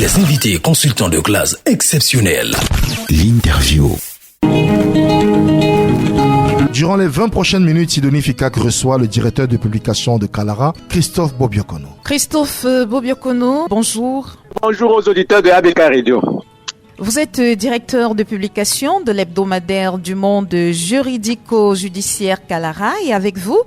Des invités consultants de classe exceptionnelle. L'interview. Durant les 20 prochaines minutes, Sidonie Fikak reçoit le directeur de publication de Kalara, Christophe Bobiokono. Christophe Bobiokono, bonjour. Bonjour aux auditeurs de ABK Radio. Vous êtes directeur de publication de l'hebdomadaire du monde juridico-judiciaire Kalara et avec vous,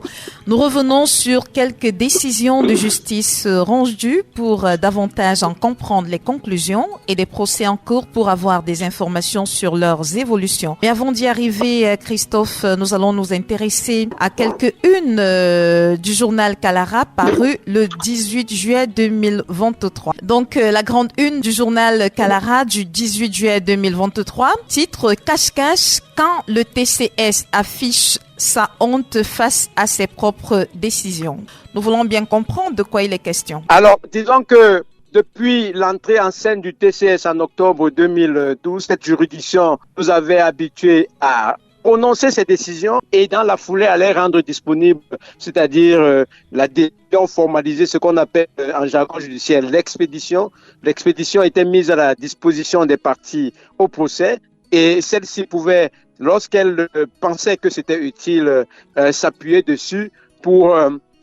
nous revenons sur quelques décisions de justice rendues pour davantage en comprendre les conclusions et des procès en cours pour avoir des informations sur leurs évolutions. Mais avant d'y arriver, Christophe, nous allons nous intéresser à quelques-unes du journal Kalara paru le 18 juillet 2023. Donc, la grande une du journal Kalara du 18 juillet 2023, titre « Cache-cache quand le TCS affiche sa honte face à ses propres décisions ». Nous voulons bien comprendre de quoi il est question. Alors, disons que depuis l'entrée en scène du TCS en octobre 2012, cette juridiction nous avait habitués à prononcer ces décisions et dans la foulée à les rendre disponibles, c'est-à-dire la décision formalisée, ce qu'on appelle en jargon judiciaire l'expédition. L'expédition était mise à la disposition des parties au procès et celle-ci pouvait, lorsqu'elle pensait que c'était utile, s'appuyer dessus pour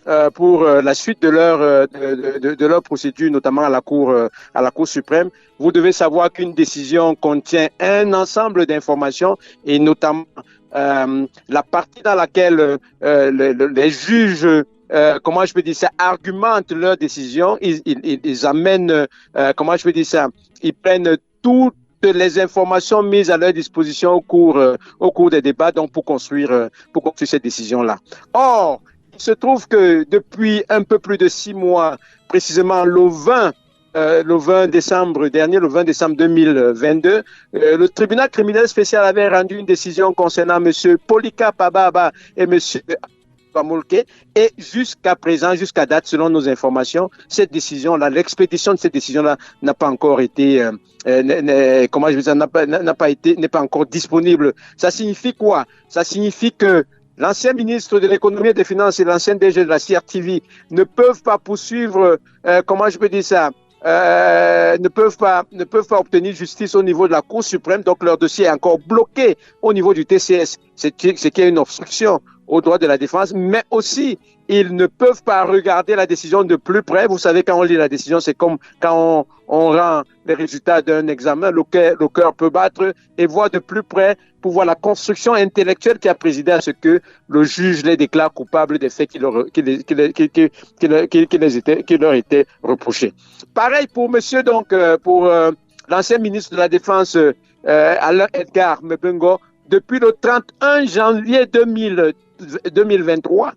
la suite de leur procédure, notamment à la Cour suprême. Vous devez savoir qu'une décision contient un ensemble d'informations et notamment la partie dans laquelle les juges, comment je peux dire ça, argumentent leur décision. Ils amènent, comment je peux dire ça, ils prennent toutes les informations mises à leur disposition au cours des débats, donc pour construire cette décision-là. Or, il se trouve que depuis un peu plus de 6 mois, précisément le 20 décembre dernier, le 20 décembre 2022, le tribunal criminel spécial avait rendu une décision concernant M. Polika Pababa et M. Bamolke. Et jusqu'à présent, jusqu'à date, selon nos informations, cette décision-là, l'expédition de cette décision-là n'a pas encore été, n'est pas encore disponible. Ça signifie quoi? Ça signifie que l'ancien ministre de l'économie et des finances et l'ancien DG de la CRTV ne peuvent pas poursuivre, ne peuvent pas obtenir justice au niveau de la Cour suprême, donc leur dossier est encore bloqué au niveau du TCS, ce qui est une obstruction aux droits de la défense, mais aussi ils ne peuvent pas regarder la décision de plus près. Vous savez, quand on lit la décision, c'est comme quand on rend les résultats d'un examen, le cœur peut battre et voir de plus près pour voir la construction intellectuelle qui a présidé à ce que le juge les déclare coupables des faits qui leur étaient reprochés. Pareil pour monsieur, pour l'ancien ministre de la Défense, Alain Edgar Mebengo, depuis le 31 janvier 2023,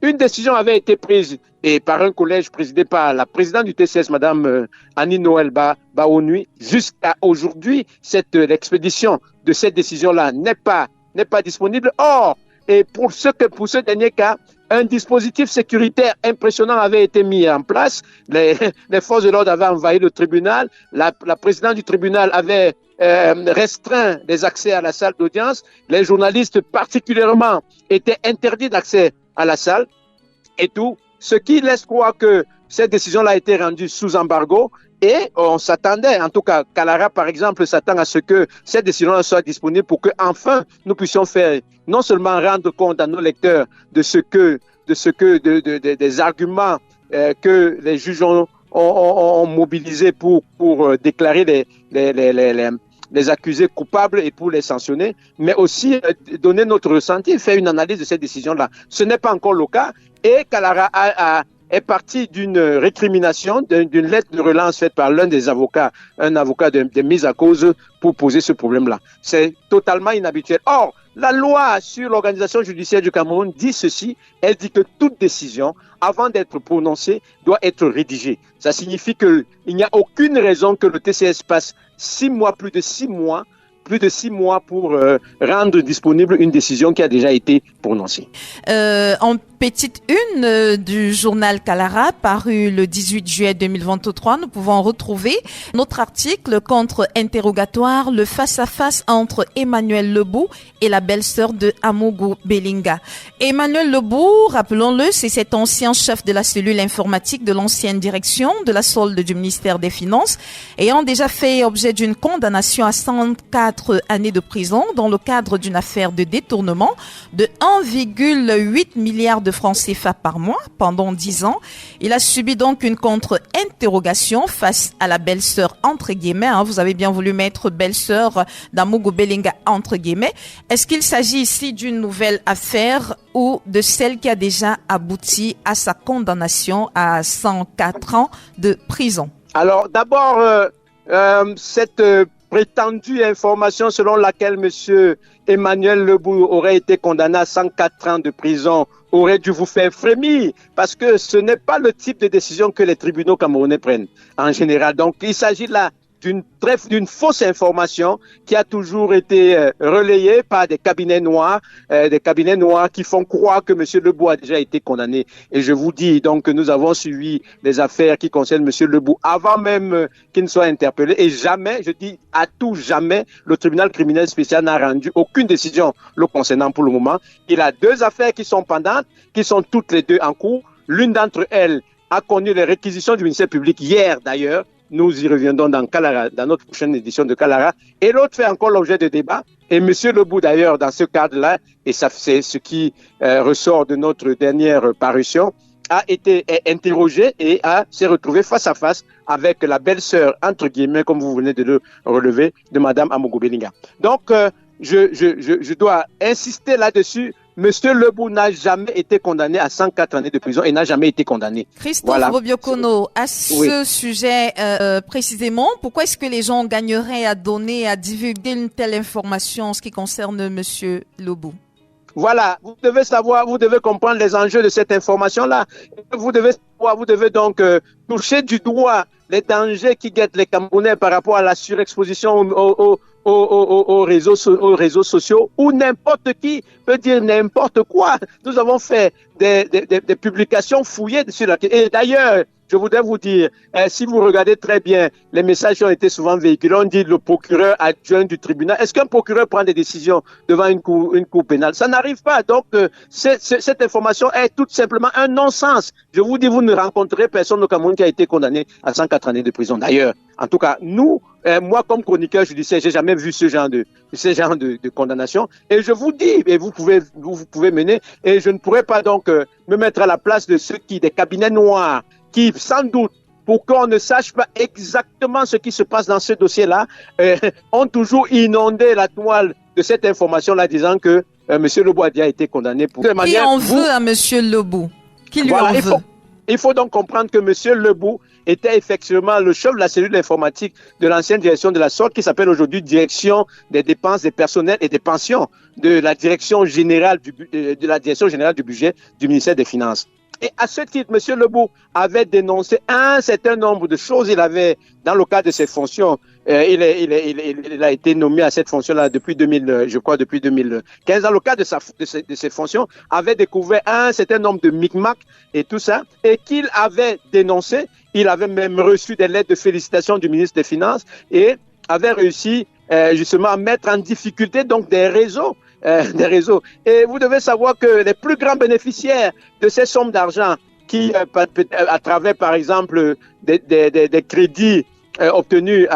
une décision avait été prise et par un collège présidé par la présidente du TCS, Madame Annie-Noël Baonui. Jusqu'à aujourd'hui, l'expédition de cette décision-là n'est pas disponible. Or, et pour ce dernier cas, un dispositif sécuritaire impressionnant avait été mis en place. Les forces de l'ordre avaient envahi le tribunal. La présidente du tribunal avait restreint les accès à la salle d'audience. Les journalistes particulièrement étaient interdits d'accès à la salle et tout, ce qui laisse croire que cette décision-là a été rendue sous embargo et on s'attendait, en tout cas Kalara par exemple s'attend à ce que cette décision-là soit disponible pour que enfin nous puissions faire non seulement rendre compte à nos lecteurs des arguments que les juges ont mobilisés pour déclarer les accusés coupables et pour les sanctionner, mais aussi donner notre ressenti, faire une analyse de cette décision-là. Ce n'est pas encore le cas et Kalara est parti d'une récrimination, d'une lettre de relance faite par l'un des avocats, un avocat de mise à cause pour poser ce problème-là. C'est totalement inhabituel. Or, la loi sur l'organisation judiciaire du Cameroun dit ceci, elle dit que toute décision, avant d'être prononcée, doit être rédigée. Ça signifie qu'il n'y a aucune raison que le TCS passe plus de 6 mois pour rendre disponible une décision qui a déjà été prononcée. En petite une du journal Kalara, paru le 18 juillet 2023, nous pouvons retrouver notre article contre-interrogatoire, le face-à-face entre Emmanuel Lebou et la belle-sœur de Amougou Belinga. Emmanuel Lebou, rappelons-le, c'est cet ancien chef de la cellule informatique de l'ancienne direction de la solde du ministère des Finances, ayant déjà fait objet d'une condamnation à 104 années de prison dans le cadre d'une affaire de détournement de 1,8 milliard de francs CFA par mois pendant 10 ans. Il a subi donc une contre-interrogation face à la belle-sœur entre guillemets. Vous avez bien voulu mettre belle-sœur d'Amougou Belinga entre guillemets. Est-ce qu'il s'agit ici d'une nouvelle affaire ou de celle qui a déjà abouti à sa condamnation à 104 ans de prison? Alors d'abord, cette prétendue information selon laquelle M. Emmanuel Lebou aurait été condamné à 104 ans de prison aurait dû vous faire frémir, parce que ce n'est pas le type de décision que les tribunaux camerounais prennent en général. Donc il s'agit là d'une fausse information qui a toujours été relayée par des cabinets noirs qui font croire que M. Lebou a déjà été condamné. Et je vous dis donc que nous avons suivi les affaires qui concernent M. Lebou avant même qu'il ne soit interpellé. Et jamais, je dis à tout jamais, le tribunal criminel spécial n'a rendu aucune décision le concernant pour le moment. Il a 2 affaires qui sont pendantes, qui sont toutes les 2 en cours. L'une d'entre elles a connu les réquisitions du ministère public hier d'ailleurs. Nous y reviendrons dans Kalara, dans notre prochaine édition de Kalara. Et l'autre fait encore l'objet de débat. Et M. Lebou, d'ailleurs, dans ce cadre-là, et ça c'est ce qui ressort de notre dernière parution, a été interrogé et s'est retrouvé face à face avec la belle-sœur, entre guillemets, comme vous venez de le relever, de Madame Amougou Belinga. Donc, je dois insister là-dessus. Monsieur Lebou n'a jamais été condamné à 104 années de prison et n'a jamais été condamné. Christophe Bobiokono, à ce sujet précisément, pourquoi est-ce que les gens gagneraient à donner, à divulguer une telle information en ce qui concerne Monsieur Lebou? Voilà, vous devez savoir, vous devez comprendre les enjeux de cette information-là. Vous devez donc toucher du doigt les dangers qui guettent les Camerounais par rapport à la surexposition aux réseaux sociaux, où n'importe qui peut dire n'importe quoi. Nous avons fait des publications fouillées sur la question. Et d'ailleurs, je voudrais vous dire, si vous regardez très bien, les messages qui ont été souvent véhiculés, on dit le procureur adjoint du tribunal. Est-ce qu'un procureur prend des décisions devant une cour pénale? Ça n'arrive pas. Donc, cette information est tout simplement un non-sens. Je vous dis, vous ne rencontrerez personne au Cameroun qui a été condamné à 104 années de prison. D'ailleurs, en tout cas, moi, comme chroniqueur judiciaire, j'ai jamais vu ce genre de condamnation. Et je vous dis, et vous pouvez mener, et je ne pourrais pas donc me mettre à la place de des cabinets noirs qui, sans doute, pour qu'on ne sache pas exactement ce qui se passe dans ce dossier-là, ont toujours inondé la toile de cette information-là, disant que M. Lebou a déjà été condamné pour... Qui en veut à M. Lebou? Qui lui en veut? Il faut donc comprendre que M. Lebou était effectivement le chef de la cellule informatique de l'ancienne direction de la sorte, qui s'appelle aujourd'hui Direction des dépenses des personnels et des pensions de la Direction générale du budget du ministère des Finances. Et à ce titre, M. Lebou avait dénoncé un certain nombre de choses. Il avait, dans le cadre de ses fonctions, il a été nommé à cette fonction-là depuis 2015. Dans le cadre de ses fonctions, avait découvert un certain nombre de micmacs et tout ça, et qu'il avait dénoncé. Il avait même reçu des lettres de félicitations du ministre des Finances et avait réussi justement à mettre en difficulté donc des réseaux. Et vous devez savoir que les plus grands bénéficiaires de ces sommes d'argent qui, à travers par exemple des crédits obtenus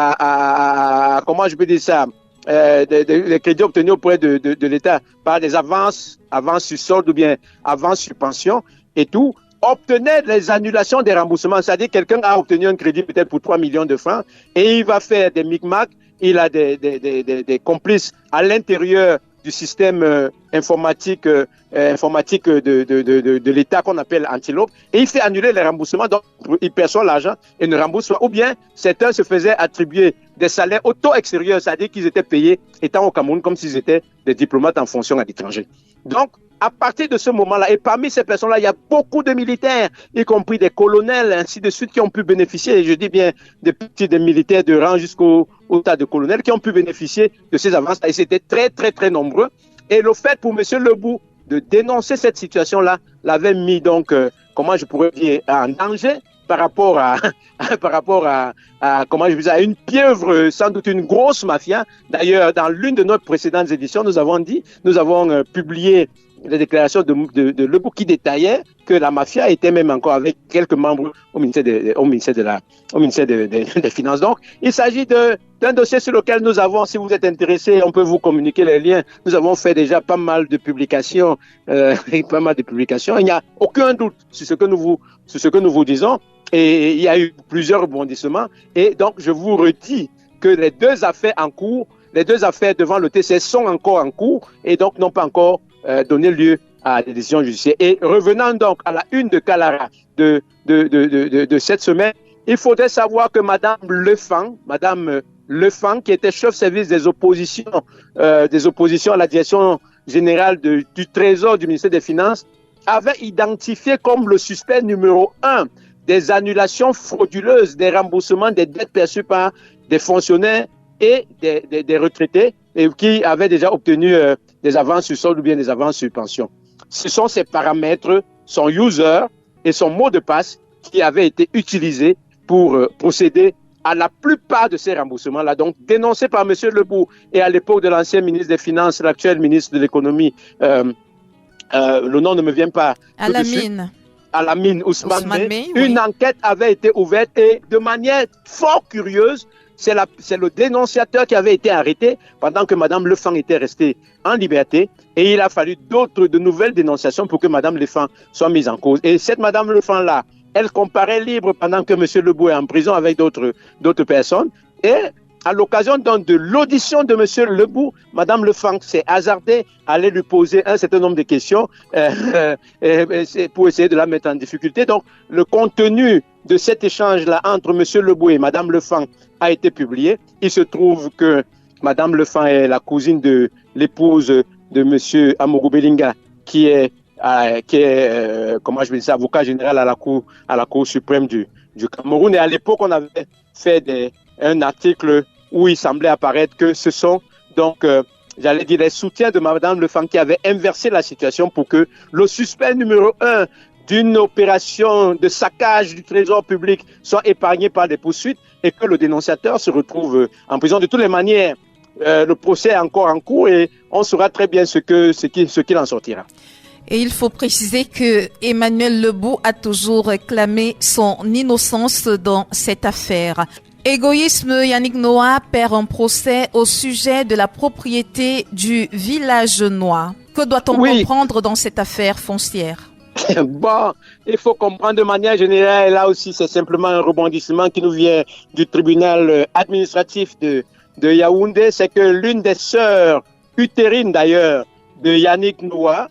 comment je peux dire ça, des crédits obtenus auprès de l'État par des avances sur solde ou bien avances sur pension et tout, obtenaient les annulations des remboursements. C'est-à-dire quelqu'un a obtenu un crédit peut-être pour 3 millions de francs et il va faire des micmacs, il a des complices à l'intérieur du système informatique de l'État qu'on appelle Antilope, et il fait annuler les remboursements, donc il perçoit l'argent et ne rembourse pas. Ou bien certains se faisaient attribuer des salaires au taux extérieur, c'est-à-dire qu'ils étaient payés étant au Cameroun comme s'ils étaient des diplomates en fonction à l'étranger. Donc, à partir de ce moment-là, et parmi ces personnes-là, il y a beaucoup de militaires, y compris des colonels, ainsi de suite, qui ont pu bénéficier, et je dis bien des militaires de rang jusqu'au tas de colonels, qui ont pu bénéficier de ces avances. Et c'était très, très, très nombreux. Et le fait pour M. Lebou dénoncer cette situation-là l'avait mis donc, comment je pourrais dire, en danger par rapport à comment je veux dire, à une pieuvre, sans doute une grosse mafia. D'ailleurs, dans l'une de nos précédentes éditions, nous avons publié les déclarations de Lebou qui détaillait que la mafia était même encore avec quelques membres au ministère des Finances. Donc, il s'agit d'un dossier sur lequel nous avons, si vous êtes intéressés, on peut vous communiquer les liens. Nous avons fait déjà pas mal de publications. Il n'y a aucun doute sur ce que nous vous disons. Et il y a eu plusieurs rebondissements. Et donc, je vous redis que les deux affaires devant le TCS sont encore en cours et donc n'ont pas encore donné lieu à des décisions judiciaires. Et revenant donc à la une de Kalara de cette semaine, il faudrait savoir que Madame Lefang, qui était chef service des oppositions à la direction générale du Trésor du ministère des Finances, avait identifié comme le suspect numéro 1 des annulations frauduleuses des remboursements des dettes perçues par des fonctionnaires et des retraités et qui avaient déjà obtenu des avances sur solde ou bien des avances sur pension. Ce sont ces paramètres, son user et son mot de passe qui avaient été utilisés pour procéder à la plupart de ces remboursements-là. Donc, dénoncés par M. Lebou et à l'époque de l'ancien ministre des Finances, l'actuel ministre de l'Économie, le nom ne me vient pas. Alamine Ousmane Bey, une enquête avait été ouverte et de manière fort curieuse, c'est le dénonciateur qui avait été arrêté pendant que Mme Lefang était restée en liberté et il a fallu de nouvelles dénonciations pour que Mme Lefang soit mise en cause. Et cette Mme Lefang-là, elle comparaît libre pendant que M. Lebou est en prison avec d'autres personnes et à l'occasion donc de l'audition de M. Lebou, Mme Lefang s'est hasardée à aller lui poser un certain nombre de questions pour essayer de la mettre en difficulté. Donc, le contenu de cet échange-là entre M. Lebou et Mme Lefang a été publié. Il se trouve que Mme Lefang est la cousine de l'épouse de M. Amourou Belinga, qui est avocat général à la Cour suprême du Cameroun. Et à l'époque, on avait fait un article où il semblait apparaître que ce sont donc, les soutiens de Mme Lefang qui avaient inversé la situation pour que le suspect numéro 1 d'une opération de saccage du trésor public soit épargné par des poursuites et que le dénonciateur se retrouve en prison. De toutes les manières, le procès est encore en cours et on saura très bien ce qu'il en sortira. Et il faut préciser que Emmanuel Lebou a toujours clamé son innocence dans cette affaire. Égoïsme, Yannick Noah perd un procès au sujet de la propriété du village Noir. Que doit-on comprendre dans cette affaire foncière? Bon, il faut comprendre de manière générale, là aussi c'est simplement un rebondissement qui nous vient du tribunal administratif de Yaoundé, c'est que l'une des sœurs utérines d'ailleurs de Yannick Noah,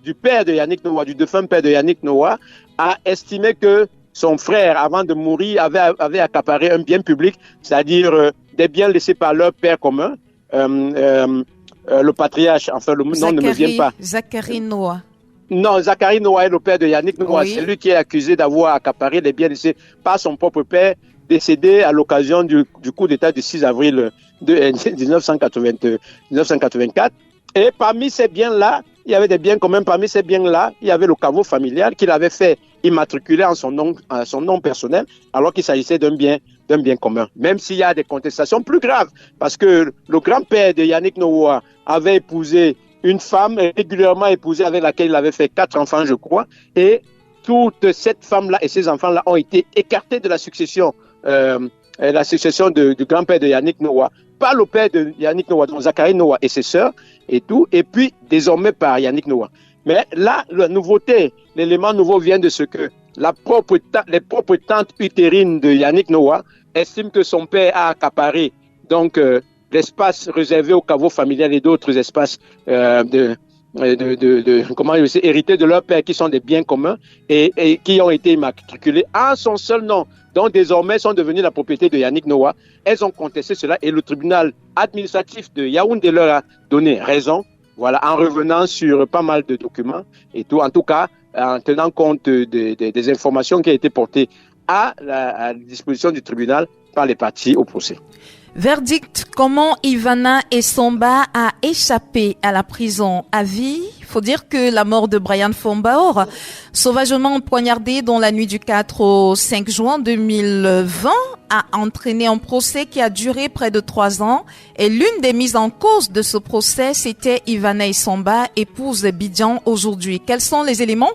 du père de Yannick Noah, du défunt père de Yannick Noah, a estimé que son frère, avant de mourir, avait accaparé un bien public, c'est-à-dire des biens laissés par leur père commun. Le patriarche, enfin le nom ne me vient pas. Zacharie Noah. Non, Zacharie Noah est le père de Yannick Noah. Oui. C'est lui qui est accusé d'avoir accaparé les biens laissés par son propre père, décédé à l'occasion du coup d'État du 6 avril 1984. Et parmi ces biens-là, il y avait des biens communs. Parmi ces biens-là, il y avait le caveau familial qu'il avait fait immatriculer en son nom personnel, alors qu'il s'agissait d'un bien commun. Même s'il y a des contestations plus graves, parce que le grand-père de Yannick Noah avait épousé une femme régulièrement épousée avec laquelle il avait fait 4 enfants, je crois, et toute cette femme-là et ces enfants-là ont été écartés de la succession du grand-père de Yannick Noah, par le père de Yannick Noah, donc Zacharie Noah et ses sœurs et tout, et puis désormais par Yannick Noah. Mais là, la nouveauté, l'élément nouveau vient de ce que les propres tantes utérines de Yannick Noah estiment que son père a accaparé donc l'espace réservé au caveau familial et d'autres espaces hérités de leur père qui sont des biens communs et qui ont été immatriculés en son seul nom, donc désormais sont devenus la propriété de Yannick Noah. Elles ont contesté cela et le tribunal administratif de Yaoundé leur a donné raison, voilà, en revenant sur pas mal de documents et tout, en tout cas en tenant compte des informations qui ont été portées à la disposition du tribunal par les parties au procès. Verdict, comment Ivana Essomba a échappé à la prison à vie faut dire que la mort de Brian Fombaor, sauvagement poignardé dans la nuit du 4 au 5 juin 2020, a entraîné un procès qui a duré près de 3 ans. Et l'une des mises en cause de ce procès, c'était Ivana Isomba, épouse Bidjan aujourd'hui. Quels sont les éléments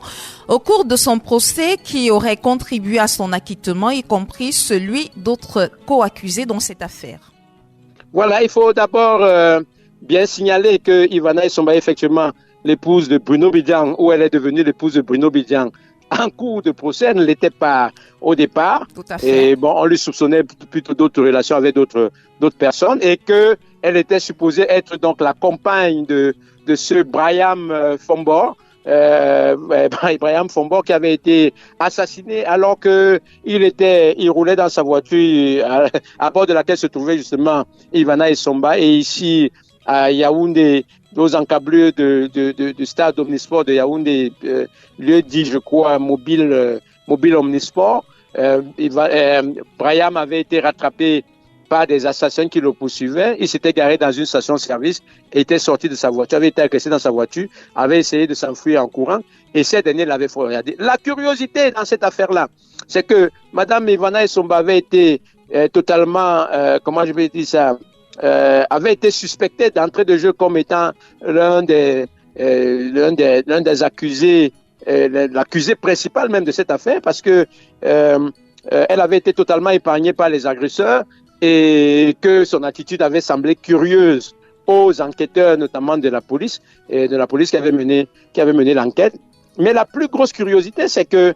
au cours de son procès qui auraient contribué à son acquittement, y compris celui d'autres co-accusés dans cette affaire? Voilà, il faut d'abord bien signaler que Ivana Isomba est effectivement l'épouse de Bruno Bidjan, ou elle est devenue l'épouse de Bruno Bidjan. En cours de procès, elle ne l'était pas au départ. Tout à fait. Et bon, on lui soupçonnait plutôt d'autres relations avec d'autres personnes et que elle était supposée être donc la compagne de ce Brian Fombor. Brian Fombor qui avait été assassiné alors que il roulait dans sa voiture à bord de laquelle se trouvait justement Ivana Isomba, et ici à Yaoundé, aux encablures du stade Omnisport de Yaoundé, lieu dit, je crois, mobile Omnisport. Brian avait été rattrapé par des assassins qui le poursuivaient. Il s'était garé dans une station-service, était sorti de sa voiture, avait été agressé dans sa voiture, avait essayé de s'enfuir en courant, et ces derniers l'avaient regardé. La curiosité dans cette affaire-là, c'est que Madame Ivana Isomba avait été totalement, comment je vais dire ça, avait été suspecté d'entrée de jeu comme étant l'un des accusés, l'accusé principal même de cette affaire, parce que elle avait été totalement épargnée par les agresseurs et que son attitude avait semblé curieuse aux enquêteurs, notamment de la police qui avait mené l'enquête. Mais la plus grosse curiosité, c'est que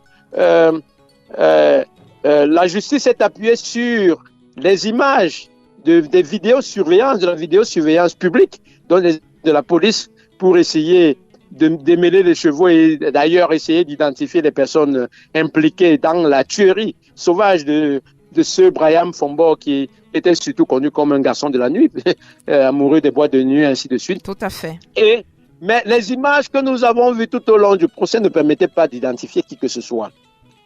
la justice s'est appuyée sur les images des vidéosurveillance, de la vidéosurveillance publique de la police pour essayer de démêler les chevaux et d'ailleurs essayer d'identifier les personnes impliquées dans la tuerie sauvage de ce Brian Fombor qui était surtout connu comme un garçon de la nuit, amoureux des boîtes de nuit, ainsi de suite. Tout à fait. Mais les images que nous avons vues tout au long du procès ne permettaient pas d'identifier qui que ce soit.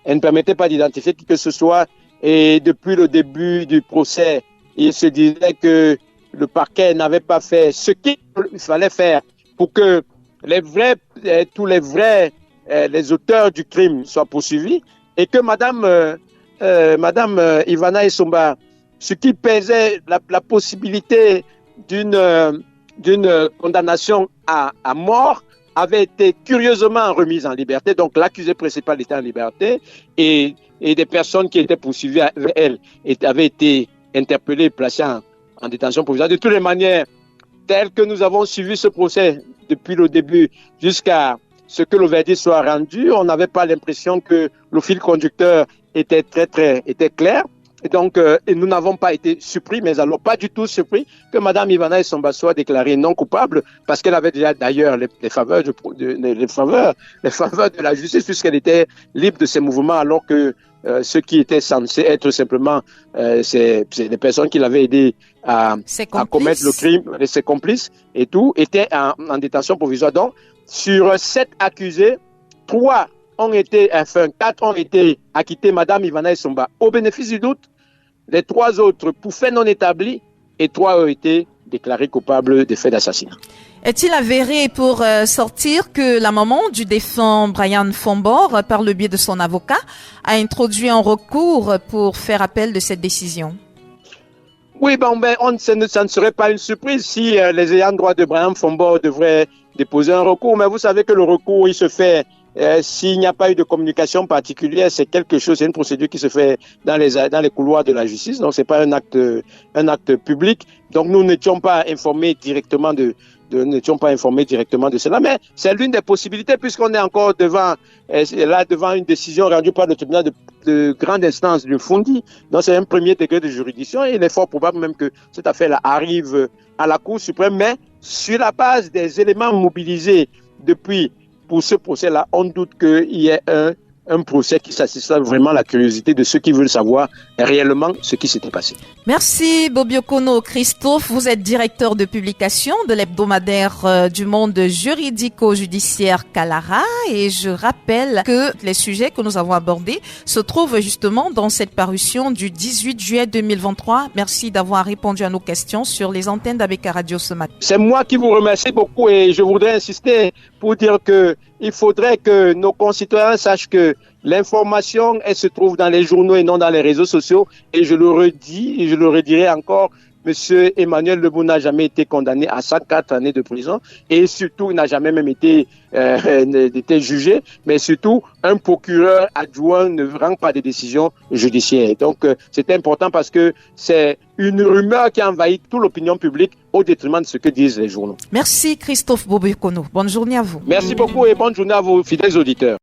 Elles ne permettaient pas d'identifier qui que ce soit, et depuis le début du procès, il se disait que le parquet n'avait pas fait ce qu'il fallait faire pour que tous les auteurs du crime soient poursuivis, et que Madame Ivana Isomba, ce qui pesait la possibilité d'une condamnation à mort, avait été curieusement remise en liberté. Donc l'accusé principal était en liberté, et des personnes qui étaient poursuivies avec elle avaient été interpellé et placé en détention provisoire. De toutes les manières, tel que nous avons suivi ce procès depuis le début jusqu'à ce que le verdict soit rendu, on n'avait pas l'impression que le fil conducteur était clair. Et donc, nous n'avons pas été surpris, mais alors pas du tout surpris que Madame Ivana Isomba soit déclarée non coupable, parce qu'elle avait déjà d'ailleurs les faveurs de la justice, puisqu'elle était libre de ses mouvements, alors que ceux qui étaient censés être simplement c'est les personnes qui l'avaient aidé à commettre le crime, ses complices et tout, étaient en détention provisoire. Donc, sur 7 accusés, 4 ont été acquittés, Madame Ivana Isomba au bénéfice du doute. Les 3 autres pour faits non établis, et 3 ont été déclarés coupables des faits d'assassinat. Est-il avéré pour sortir que la maman du défunt Brian Fombor, par le biais de son avocat, a introduit un recours pour faire appel de cette décision? Oui, ça ne serait pas une surprise si les ayants droit de Brian Fombor devraient déposer un recours. Mais vous savez que le recours, il se fait s'il n'y a pas eu de communication particulière. C'est une procédure qui se fait dans les couloirs de la justice. Donc, c'est pas un acte public. Donc, nous n'étions pas informés directement de cela, mais c'est l'une des possibilités, puisqu'on est encore devant une décision rendue par le tribunal de grande instance du Fondi. Donc c'est un premier degré de juridiction, et il est fort probable même que cette affaire-là arrive à la Cour suprême, mais sur la base des éléments mobilisés depuis pour ce procès-là, on doute qu'il y ait un procès qui satisfait vraiment la curiosité de ceux qui veulent savoir réellement ce qui s'était passé. Merci Bobby Okono. Christophe, vous êtes directeur de publication de l'hebdomadaire du monde juridico-judiciaire Kalara, et je rappelle que les sujets que nous avons abordés se trouvent justement dans cette parution du 18 juillet 2023. Merci d'avoir répondu à nos questions sur les antennes d'ABK Radio ce matin. C'est moi qui vous remercie beaucoup, et je voudrais insister pour dire que il faudrait que nos concitoyens sachent que l'information, elle se trouve dans les journaux et non dans les réseaux sociaux. Et je le redis et je le redirai encore, Monsieur Emmanuel Lebou n'a jamais été condamné à 104 années de prison, et surtout il n'a jamais même été jugé, mais surtout un procureur adjoint ne rend pas de décisions judiciaires. Donc c'est important parce que c'est une rumeur qui envahit toute l'opinion publique au détriment de ce que disent les journaux. Merci Christophe Bobby Okono. Bonne journée à vous. Merci beaucoup et bonne journée à vos fidèles auditeurs.